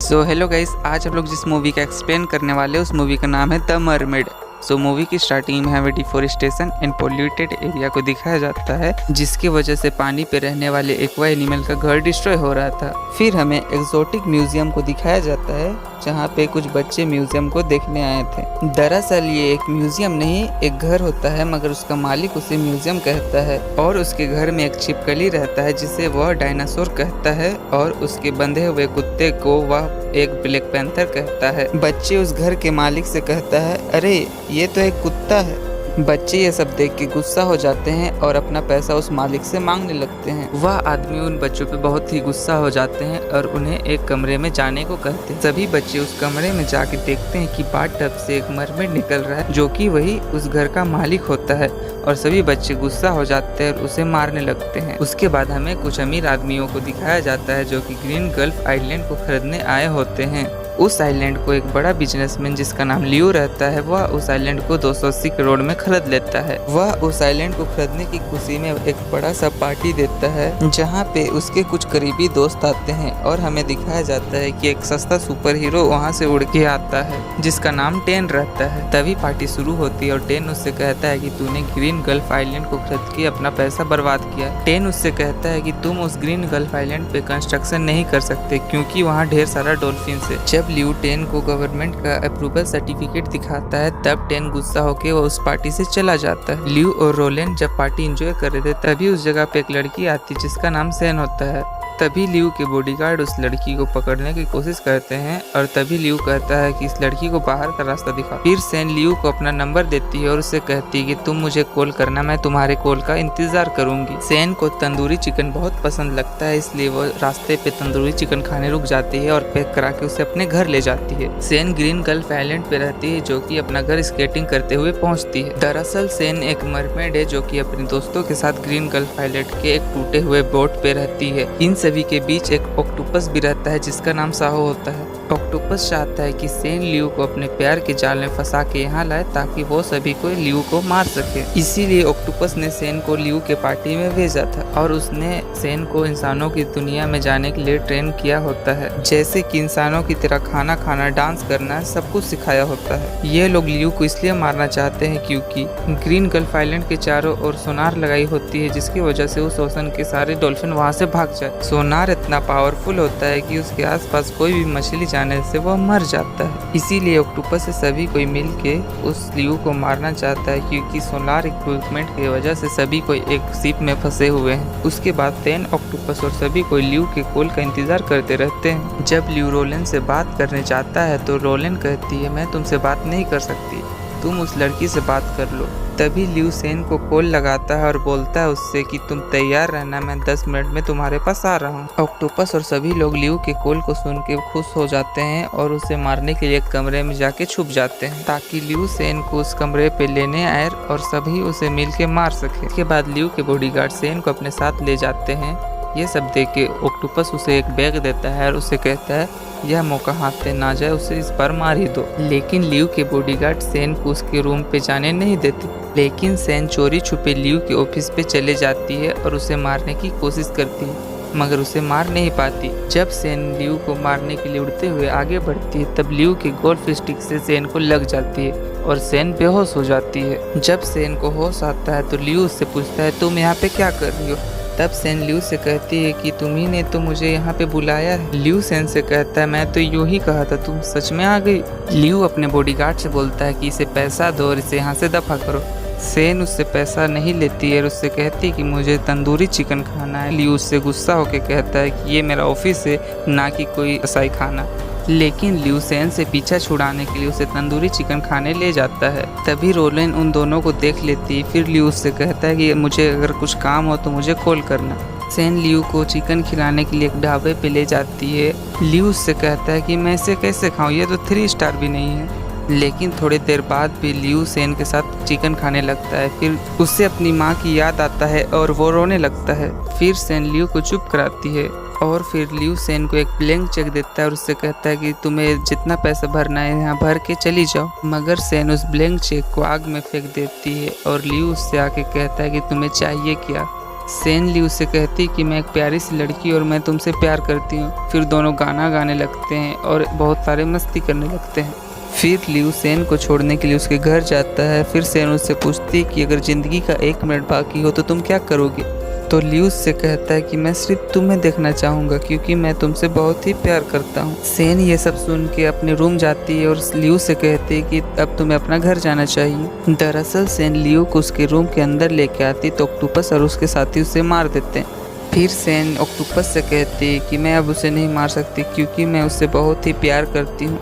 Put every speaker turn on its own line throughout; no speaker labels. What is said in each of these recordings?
So hello guys, आज हम लोग जिस मूवी का एक्सप्लेन करने वाले हैं उस मूवी का नाम है द मरमेड। सो मूवी की स्टार्टिंग में हमें डिफोरेस्टेशन एंड पोल्यूटेड एरिया को दिखाया जाता है, जिसकी वजह से पानी पे रहने वाले एक्वा एनिमल का घर डिस्ट्रॉय हो रहा था। फिर हमें एक्सोटिक म्यूजियम को दिखाया जाता है, जहाँ पे कुछ बच्चे म्यूजियम को देखने आए थे। दरअसल ये एक म्यूजियम नहीं, एक घर होता है, मगर उसका मालिक उसे म्यूजियम कहता है और उसके घर में एक छिपकली रहता है जिसे वह डायनासोर कहता है और उसके बंधे हुए कुत्ते को वह एक ब्लैक पैंथर कहता है। बच्चे उस घर के मालिक से कहता है, अरे ये तो एक कुत्ता है। बच्चे ये सब देख के गुस्सा हो जाते हैं और अपना पैसा उस मालिक से मांगने लगते हैं। वह आदमी उन बच्चों पे बहुत ही गुस्सा हो जाते हैं और उन्हें एक कमरे में जाने को कहते हैं। सभी बच्चे उस कमरे में जाके देखते हैं कि बाथटब से एक मरमेड निकल रहा है, जो कि वही उस घर का मालिक होता है, और सभी बच्चे गुस्सा हो जाते हैं और उसे मारने लगते हैं। उसके बाद हमें कुछ अमीर आदमियों को दिखाया जाता है जो कि ग्रीन गल्फ आइलैंड को खरीदने आए होते हैं। उस आइलैंड को एक बड़ा बिजनेसमैन जिसका नाम लियो रहता है, वह उस आइलैंड को 280 करोड़ में खरीद लेता है। वह उस आइलैंड को खरीदने की खुशी में एक बड़ा सा पार्टी देता है, जहाँ पे उसके कुछ करीबी दोस्त आते हैं और हमें दिखाया जाता है कि एक सस्ता सुपर हीरो वहाँ से उड़ के आता है जिसका नाम टेन रहता है। तभी पार्टी शुरू होती है और टेन उससे कहता है कि तूने ग्रीन गल्फ आइलैंड को खरीद के अपना पैसा बर्बाद किया। टेन उससे कहता है कि तुम उस ग्रीन गल्फ आइलैंड पे कंस्ट्रक्शन नहीं कर सकते क्योंकि वहाँ ढेर सारा डॉल्फिन है। जब लियो टेन को गवर्नमेंट का अप्रूवल सर्टिफिकेट दिखाता है, तब टेन गुस्सा होकर वो उस पार्टी से चला जाता है। लियो और रोलेन जब पार्टी एंजॉय कर रहे थे, तभी उस जगह पे एक लड़की आती है जिसका नाम सेन होता है। तभी लियो के बॉडीगार्ड उस लड़की को पकड़ने की कोशिश करते हैं और तभी लियो कहता है कि इस लड़की को बाहर का रास्ता दिखा। फिर सेन लियो को अपना नंबर देती है और उससे कहती है कि तुम मुझे कॉल करना, मैं तुम्हारे कॉल का इंतजार करूंगी। सेन को तंदूरी चिकन बहुत पसंद लगता है, इसलिए वो रास्ते पे तंदूरी चिकन खाने रुक जाती है और पैक करा के उसे अपने घर ले जाती है। सेन ग्रीन गल्फ आइलैंड पे रहती है, जो कि अपना घर स्केटिंग करते हुए पहुंचती है। दरअसल सेन एक मरमेड है जो कि अपने दोस्तों के साथ ग्रीन गल्फ आइलैंड के एक टूटे हुए बोट पे रहती है। इन सभी के बीच एक ऑक्टोपस भी रहता है जिसका नाम साहो होता है। ऑक्टोपस चाहता है कि सेन लियो को अपने प्यार के जाल में फंसा के यहाँ लाए ताकि वो सभी को लियो को मार सके। इसीलिए ऑक्टोपस ने सेन को लियो के पार्टी में भेजा था और उसने सेन को इंसानों की दुनिया में जाने के लिए ट्रेन किया होता है, जैसे कि इंसानों की तरह खाना खाना, डांस करना, सब कुछ सिखाया होता है। ये लोग लियो को इसलिए मारना चाहते हैं क्योंकि ग्रीन गल्फ आइलैंड के चारों ओर सोनार लगाई होती है, जिसकी वजह से उस ओशन के सारे डॉल्फिन वहाँ से भाग जाए। सोनार इतना पावरफुल होता है कि उसके आसपास कोई भी मछली जाने से वह मर जाता है। इसीलिए ऑक्टोपस से सभी कोई मिल के उस लियो को मारना चाहता है क्योंकि सोलार इक्विपमेंट की वजह से सभी कोई एक शिप में फंसे हुए हैं। उसके बाद टेन, ऑक्टोपस और सभी कोई लियो के कॉल का इंतजार करते रहते हैं। जब लियो रोलेन से बात करने जाता है तो रोलेन कहती है, मैं तुमसे बात नहीं कर सकती, तुम उस लड़की से बात कर लो। तभी लियो सेन को कॉल लगाता है और बोलता है उससे कि तुम तैयार रहना, मैं 10 मिनट में तुम्हारे पास आ रहा हूँ। ऑक्टोपस और सभी लोग लियो के कॉल को सुन के खुश हो जाते हैं और उसे मारने के लिए कमरे में जाके छुप जाते हैं ताकि लियो सेन को उस कमरे पे लेने आए और सभी उसे मिल के मार सके। इसके बाद लियो के बॉडीगार्ड सेन को अपने साथ ले जाते हैं। ये सब देख के ऑक्टोपस उसे एक बैग देता है और उसे कहता है यह मौका हाथ से ना जाए, उसे इस बार मार ही दो। लेकिन लियो के बॉडीगार्ड सेन को उसके रूम पे जाने नहीं देते, लेकिन सेन चोरी छुपे लियो के ऑफिस पे चले जाती है और उसे मारने की कोशिश करती है, मगर उसे मार नहीं पाती। जब सेन लियो को मारने के लिए उड़ते हुए आगे बढ़ती है, तब लियो के गोल्फ स्टिक से सेन को लग जाती है और सेन बेहोश हो जाती है। जब सेन को होश आता है तो लियो उससे पूछता है, तुम यहाँ पे क्या कर रही हो? तब सेन लियो से कहती है कि तुम्ही ने तो मुझे यहाँ पे बुलाया है। लियो सेन से कहता है, मैं तो यूं ही कहा था, तुम सच में आ गई। लियो अपने बॉडीगार्ड से बोलता है कि इसे पैसा दो और इसे यहाँ से दफा करो। सेन उससे पैसा नहीं लेती है और उससे कहती है कि मुझे तंदूरी चिकन खाना है। लियो उससे गुस्सा होकर कहता है कि ये मेरा ऑफिस है, ना कि कोई कसाई खाना। लेकिन लियो सेन से पीछा छुड़ाने के लिए उसे तंदूरी चिकन खाने ले जाता है। तभी रोलेन उन दोनों को देख लेती है। फिर लियो उससे कहता है कि मुझे अगर कुछ काम हो तो मुझे कॉल करना। सेन लियो को चिकन खिलाने के लिए एक ढाबे पे ले जाती है। लियो उससे कहता है कि मैं इसे कैसे खाऊं, ये तो 3 स्टार भी नहीं है। लेकिन थोड़ी देर बाद भी लियो सेन के साथ चिकन खाने लगता है। फिर उससे अपनी माँ की याद आता है और वो रोने लगता है। फिर सेन लियो को चुप कराती है और फिर लियो सेन को एक ब्लैंक चेक देता है और उससे कहता है कि तुम्हें जितना पैसा भरना है यहाँ भर के चली जाओ। मगर सेन उस ब्लैंक चेक को आग में फेंक देती है और लियो उससे आके कहता है कि तुम्हें चाहिए क्या। सेन लियू से कहती कि मैं एक प्यारी सी लड़की और मैं तुमसे प्यार करती हूँ। फिर दोनों गाना गाने लगते हैं और बहुत सारे मस्ती करने लगते हैं। फिर लियू सेन को छोड़ने के लिए उसके घर जाता है। फिर सेन उससे पूछती कि अगर ज़िंदगी का 1 मिनट बाकी हो तो तुम क्या करोगे। तो लियू उससे कहता है कि मैं सिर्फ तुम्हें देखना चाहूँगा क्योंकि मैं तुमसे बहुत ही प्यार करता हूँ। सेन ये सब सुन के अपने रूम जाती है और लियू से कहती है कि अब तुम्हें अपना घर जाना चाहिए। दरअसल सेन लियू को उसके रूम के अंदर लेके आती तो ऑक्टोपस और उसके साथी उसे मार देते हैं। फिर सेन ऑक्टोपस से कहती है कि मैं अब उसे नहीं मार सकती क्योंकि मैं उससे बहुत ही प्यार करती हूँ।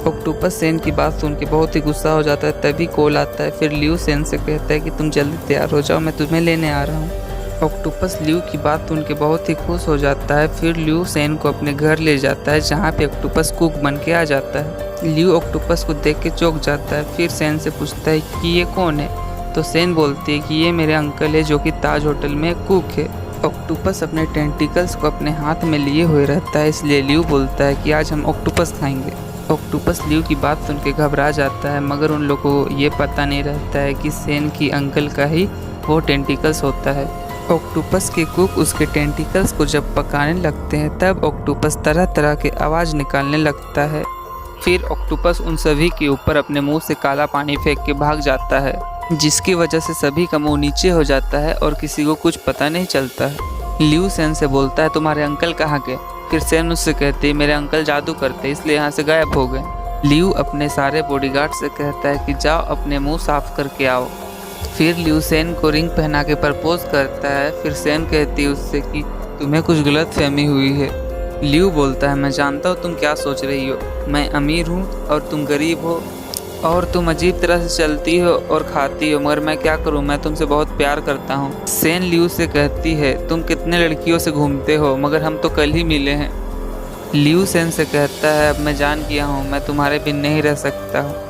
ऑक्टोपस सेन की बात सुन के बहुत ही गुस्सा हो जाता है। तभी कॉल आता है। फिर लियू सेन से कहता है कि तुम जल्दी तैयार हो जाओ, मैं तुम्हें लेने आ रहा हूँ। ऑक्टोपस लियू की बात सुन के बहुत ही खुश हो जाता है। फिर लियू सेन को अपने घर ले जाता है जहाँ पे ऑक्टोपस कुक बन के आ जाता है। लियू ऑक्टोपस को देख के चौंक जाता है। फिर सेन से पूछता है कि ये कौन है। तो सेन बोलती है कि ये मेरे अंकल है जो कि ताज होटल में कुक है। ऑक्टोपस अपने टेंटिकल्स को अपने हाथ में लिए हुए रहता है, इसलिए लियू बोलता है कि आज हम ऑक्टोपस खाएंगे। ऑक्टोपस लियू की बात सुन के घबरा जाता है, मगर उन लोगों को ये पता नहीं रहता है कि सेन की अंकल का ही वो टेंटिकल्स होता है। ऑक्टोपस के कुक उसके टेंटिकल्स को जब पकाने लगते हैं तब ऑक्टोपस तरह तरह के आवाज़ निकालने लगता है। फिर ऑक्टोपस उन सभी के ऊपर अपने मुंह से काला पानी फेंक के भाग जाता है, जिसकी वजह से सभी का मुंह नीचे हो जाता है और किसी को कुछ पता नहीं चलता है। लियू सेन से बोलता है तुम्हारे अंकल कहाँ गए। फिर सेन उससे कहते मेरे अंकल जादू करते इसलिए यहाँ से गायब हो गए। लियू अपने सारे बॉडीगार्ड से कहता है कि जाओ अपने मुंह साफ करके आओ। फिर लियू सेन को रिंग पहना के प्रपोज करता है। फिर सेन कहती है उससे कि तुम्हें कुछ गलत फहमी हुई है। लियू बोलता है मैं जानता हूँ तुम क्या सोच रही हो, मैं अमीर हूँ और तुम गरीब हो और तुम अजीब तरह से चलती हो और खाती हो, मगर मैं क्या करूँ, मैं तुमसे बहुत प्यार करता हूँ। सेन लियू से कहती है तुम कितने लड़कियों से घूमते हो, मगर हम तो कल ही मिले हैं। लियू सेन से कहता है अब मैं जान गया हूँ, मैं तुम्हारे बिन नहीं रह सकता हूँ।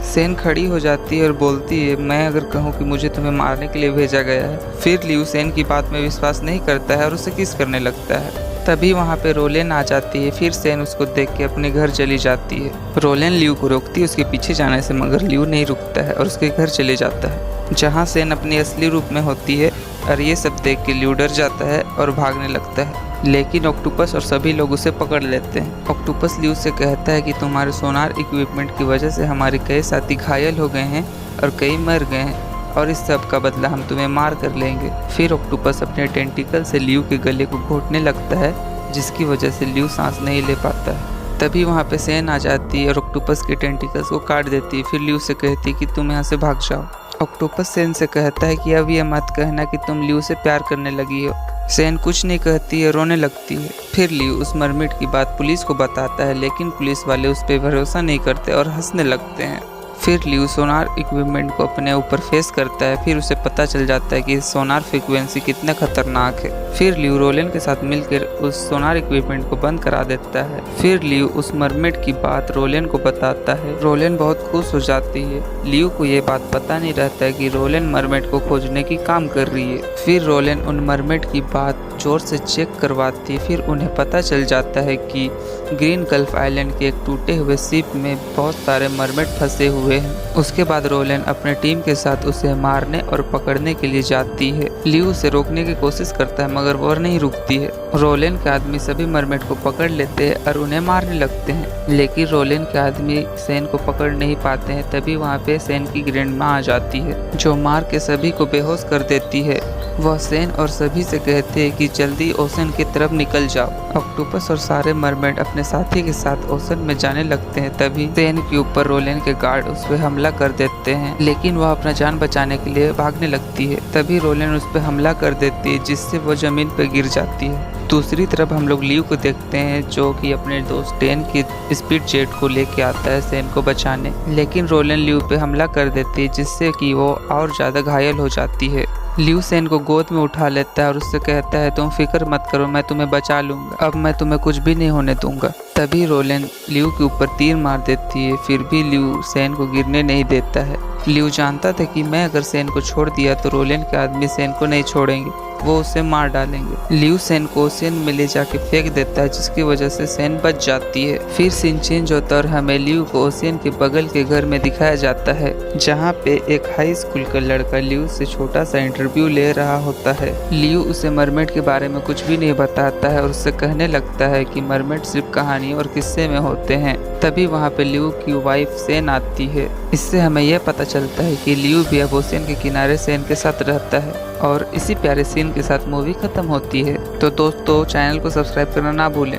सेन खड़ी हो जाती है और बोलती है मैं अगर कहूँ कि मुझे तुम्हें मारने के लिए भेजा गया है। फिर लियू सेन की बात में विश्वास नहीं करता है और उसे किस करने लगता है। तभी वहाँ पे रोलेन आ जाती है। फिर सेन उसको देख के अपने घर चली जाती है। रोलेन लियू को रोकती है उसके पीछे जाने से, मगर लियू नहीं रुकता है और उसके घर चले जाता है जहाँ सेन अपने असली रूप में होती है। और ये सब देख के लियू डर जाता है और भागने लगता है, लेकिन ऑक्टोपस और सभी लोग उसे पकड़ लेते हैं। ऑक्टोपस लियू से कहता है कि तुम्हारे सोनार इक्विपमेंट की वजह से हमारे कई साथी घायल हो गए हैं और कई मर गए हैं और इस सब का बदला हम तुम्हें मार कर लेंगे। फिर ऑक्टोपस अपने टेंटिकल से लियू के गले को घोंटने लगता है, जिसकी वजह से लियू सांस नहीं ले पाता है। तभी वहाँ पे सेन आ जाती है और ऑक्टोपस के टेंटिकल्स को काट देती है। फिर लियू से कहती है कि तुम यहाँ से भाग जाओ। ऑक्टोपस सेन से कहता है कि अब ये मत कहना कि तुम लियू से प्यार करने लगी हो। सेन कुछ नहीं कहती है, रोने लगती है। फिर लियू उस मरमिड की बात पुलिस को बताता है, लेकिन पुलिस वाले उस पर भरोसा नहीं करते और हंसने लगते हैं। फिर लियू सोनार इक्विपमेंट को अपने ऊपर फेस करता है। फिर उसे पता चल जाता है कि सोनार फ्रीक्वेंसी कितना खतरनाक है। फिर लियू रोलेन के साथ मिलकर उस सोनार इक्विपमेंट को बंद करा देता है। फिर लियू उस मरमेड की बात रोलेन को बताता है। रोलेन बहुत खुश हो जाती है। लियू को ये बात पता नहीं रहता है कि रोलेन मरमेड को खोजने की काम कर रही है। फिर रोलेन उन मरमेड की बात जोर से चेक करवाती है। फिर उन्हें पता चल जाता है कि ग्रीन गल्फ आइलैंड के एक टूटे हुए शिप में बहुत सारे मरमेड फंसे हुए हैं। उसके बाद रोलेन अपने टीम के साथ उसे मारने और पकड़ने के लिए जाती है। लियू उसे रोकने की कोशिश करता है, मगर वो नहीं रुकती है। रोलेन के आदमी सभी मरमेड को पकड़ लेते हैं और उन्हें मारने लगते हैं, लेकिन रोलेन के आदमी सेन को पकड़ नहीं पाते हैं। तभी वहाँ पे सेन की ग्रैंडमा आ जाती है, जो मार के सभी को बेहोश कर देती है। वह सेन और सभी से कहते हैं कि जल्दी ओशन की तरफ निकल जाओ। ऑक्टोपस और सारे मरमेड अपने साथी के साथ ओशन में जाने लगते हैं। तभी सेन के ऊपर रोलेन के गार्ड उस पर हमला कर देते हैं, लेकिन वह अपना जान बचाने के लिए भागने लगती है। तभी रोलेन उस पर हमला कर देती है, जिससे वो जमीन पर गिर जाती है। दूसरी तरफ हम लोग लियू को देखते हैं, जो कि अपने दोस्त टेन की स्पीड जेट को लेके आता है सेन को बचाने, लेकिन रोलेन लियू पे हमला कर देती है, जिससे कि वो और ज़्यादा घायल हो जाती है। लियू सेन को गोद में उठा लेता है और उससे कहता है तुम फिक्र मत करो, मैं तुम्हें बचा लूँगा, अब मैं तुम्हें कुछ भी नहीं होने दूंगा। तभी रोलेन लियू के ऊपर तीर मार देती है, फिर भी लियू सेन को गिरने नहीं देता है। लियू जानता था कि मैं अगर सेन को छोड़ दिया तो रोलेन के आदमी सेन को नहीं छोड़ेंगे, वो उसे मार डालेंगे। लियू सेन को ओशियन में ले जाके फेंक देता है, जिसकी वजह से सेन बच जाती है। फिर सीन चेंज होता है और हमें लियू को ओशियन के बगल के घर में दिखाया जाता है, जहाँ पे एक हाई स्कूल का लड़का लियू से छोटा सा इंटरव्यू ले रहा होता है। लियू उसे मरमेड के बारे में कुछ भी नहीं बताता है और उससे कहने लगता है कि मरमेड सिर्फ कहानी और किस्से में होते हैं। तभी वहाँ पे लियू की वाइफ सेन आती है। इससे हमें यह पता चलता है कि लियू भी अब ओशियन के किनारे सेन के साथ रहता है। और इसी प्यारे सीन के साथ मूवी खत्म होती है। तो दोस्तों, चैनल को सब्सक्राइब करना ना भूलें।